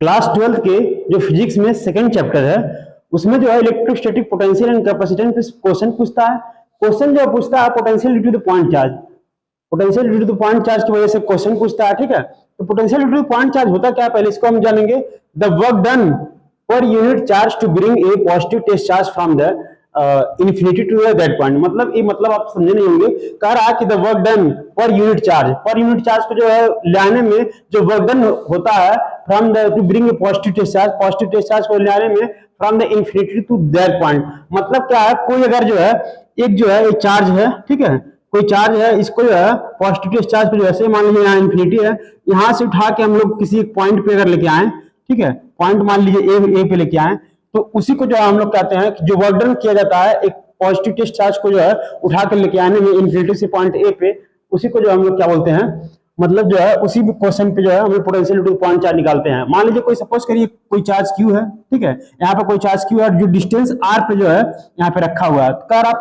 Class 12 के जो physics में सेकंड चैप्टर है उसमें जो है electrostatic potential and capacitance question पूछता है। क्वेश्चन जो पूछता है potential due to the point charge, potential due to the point charge की वजह से क्वेश्चन पूछता है। ठीक है, तो potential due to point charge होता क्या है पहले इसको हम जानेंगे। The work done per unit charge to bring a positive test charge from the infinity to that point. मतलब ये मतलब आप समझे नहीं होंगे, कह रहा है कि the work done per unit charge को जो है लाने में जो वर्क डन होता है from the to bring a positive test charge को लाने में from the infinity to that point. मतलब क्या है, कोई अगर जो है एक चार्ज है, ठीक है, कोई चार्ज है, इसको जो है पॉजिटिव टेस्ट चार्ज को जो ऐसे मान लीजिए यहाँ इन्फिनिटी है, यहाँ से उठा के हम लोग किसी एक पॉइंट पे अगर लेके आए, ठीक है, पॉइंट मान लीजिए ए पे लेके आए, तो उसी को जो है हम लोग कहते हैं कि जो वर्क डन किया जाता है एक पॉजिटिव टेस्ट चार्ज को जो है उठा के लेके आने में इन्फिनिटी से पॉइंट ए पे, उसी को जो हम लोग क्या बोलते हैं, मतलब जो है उसी क्वेश्चन पे जो है हम लोग पोटेंशियल टू पॉइंट चार्ज निकालते हैं। मान लीजिए कोई सपोज करिए कोई चार्ज क्यू है, ठीक है, यहाँ पे कोई चार्ज क्यू है, जो डिस्टेंस आर पे जो है यहाँ पे रखा हुआ है, कह रहा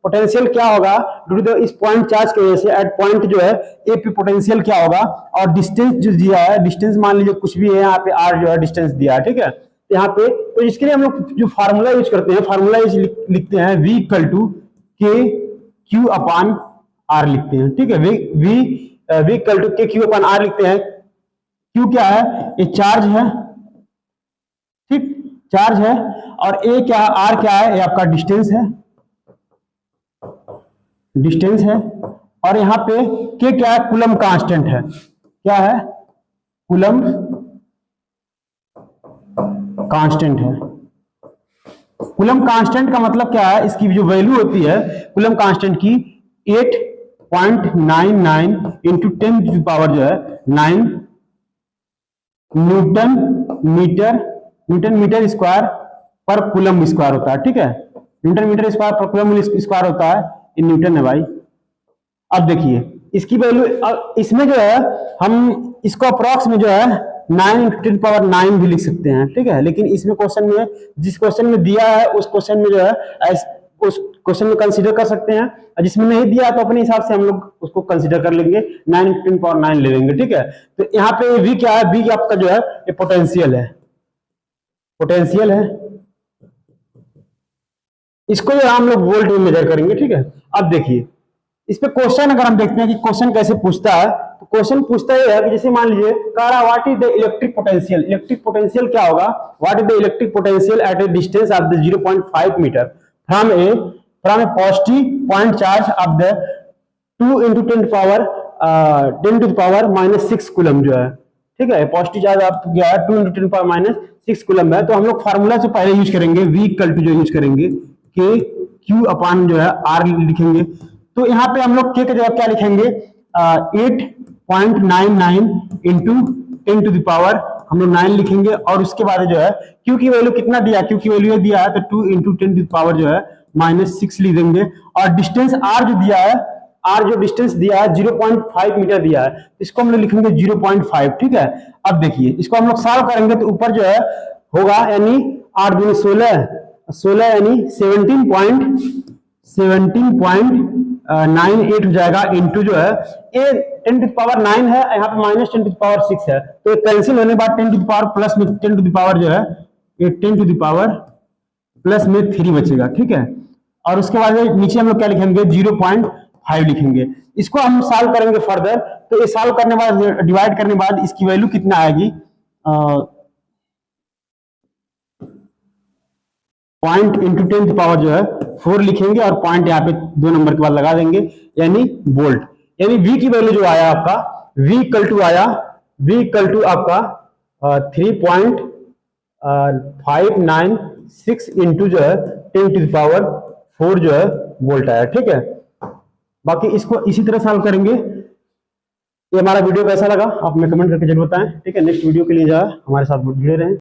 पोटेंशियल क्या होगा ड्यू टू इस पॉइंट चार्ज की वजह से एट पॉइंट जो है ए पे पोटेंशियल क्या होगा, और डिस्टेंस जो दिया है, डिस्टेंस मान लीजिए कुछ भी है, यहाँ पे आर जो है डिस्टेंस दिया है, ठीक है, यहाँ पे। तो इसके लिए हम लोग जो फार्मूला यूज करते हैं, फार्मूला लिखते हैं v इक्वल टू के क्यू अपान आर लिखते हैं, ठीक है, v इक्वल टू के क्यू अपान आर लिखते हैं। क्यू क्या है, ये चार्ज है, ठीक, चार्ज है, और ए क्या है, आर क्या है, ये आपका डिस्टेंस है, और यहाँ पे के क्या है, कूलम कांस्टेंट है, क्या है, कूलम कांस्टेंट है। कूलम कांस्टेंट का मतलब क्या है, इसकी जो वैल्यू होती है कूलम कांस्टेंट की 8.99 इंटू 10 की पावर जो है 9 न्यूटन मीटर स्क्वायर पर कूलम स्क्वायर होता है, ठीक है, न्यूटन मीटर स्क्वायर पर कूलम स्क्वायर होता है, ये न्यूटन है भाई। अब देखिए इसकी वैल्यू, इसमें जो है हम इसको अप्रॉक्स में जो है 9 × 10⁹ भी लिख सकते हैं, ठीक है, लेकिन इसमें क्वेश्चन में जिस क्वेश्चन में दिया है उस क्वेश्चन में जो है उस क्वेश्चन में कंसीडर कर सकते हैं, और जिसमें नहीं दिया तो अपने हिसाब से हम लोग उसको कंसीडर कर लेंगे, 9 × 10⁹ ले लेंगे, ठीक है। तो यहाँ पे v क्या है, v आपका जो है ये पोटेंशियल है, इसको जो हम लोग वोल्ट में मेजर करेंगे, ठीक है। अब देखिए इस पे क्वेश्चन अगर हम देखते हैं कि क्वेश्चन कैसे पूछता है, तो क्वेश्चन पूछता है कि जैसे मान लीजिए कह रहा what is the electric potential क्या होगा, what is the electric potential at a distance of the 0.5 metre from a positive point charge of the 2 × 10 to the power -6 coulomb जो है, ठीक है, पॉजिटिव चार्ज आप क्या है 2 × 10⁻6 कूलम है। तो हम लोग फार्मूला से पहले यूज करेंगे v इक्वल टू जो यूज करेंगे के क्यू अपान जो है आर लिखेंगे। तो यहाँ पे हम लोग के का जवाब क्या लिखेंगे, 8.99 इंटू 10 to the पावर हम लोग 9 लिखेंगे, और उसके बाद जो है क्यू की वैल्यू कितना दिया, क्यू की वैल्यू दिया है तो 2 × 10 to the पावर जो है -6 लिख देंगे, और डिस्टेंस आर जो दिया है, आर जो डिस्टेंस दिया है 0.5 मीटर दिया है, इसको हम लोग लिखेंगे 0.5, ठीक है। अब देखिए इसको हम लोग सॉल्व करेंगे तो ऊपर जो है होगा यानी 8 दूनी 16 यानी 17.98 हो जाएगा, इंटू जो है ये 10 to the power 9 है, यहाँ पे -10 to the power 6 है, तो कैंसिल होने के बाद 10 to the power प्लस में 10 to the power जो है ये 10 to the power प्लस में 3 बचेगा, ठीक है। और उसके बाद नीचे हम लोग क्या लिखेंगे 0.5 लिखेंगे। इसको हम सॉल्व करेंगे फर्दर, तो ये सॉल्व करने के बाद डिवाइड करने के बाद इसकी वैल्यू कितना आएगी, पॉइंट इंटू 10 की पावर जो है 4 लिखेंगे, और पॉइंट यहाँ पे 2 नंबर के बाद लगा देंगे, यानी वोल्ट। यानी v की वैल्यू जो आया आपका v इक्वल टू आपका 3.596 इंटू जो है 10 to the पावर 4 जो है वोल्ट आया, ठीक है। बाकी इसको इसी तरह सॉल्व करेंगे। ये हमारा वीडियो कैसा लगा आप हमें कमेंट करके जरूर बताएं, ठीक है। नेक्स्ट वीडियो के लिए जो है हमारे साथ जुड़े रहें।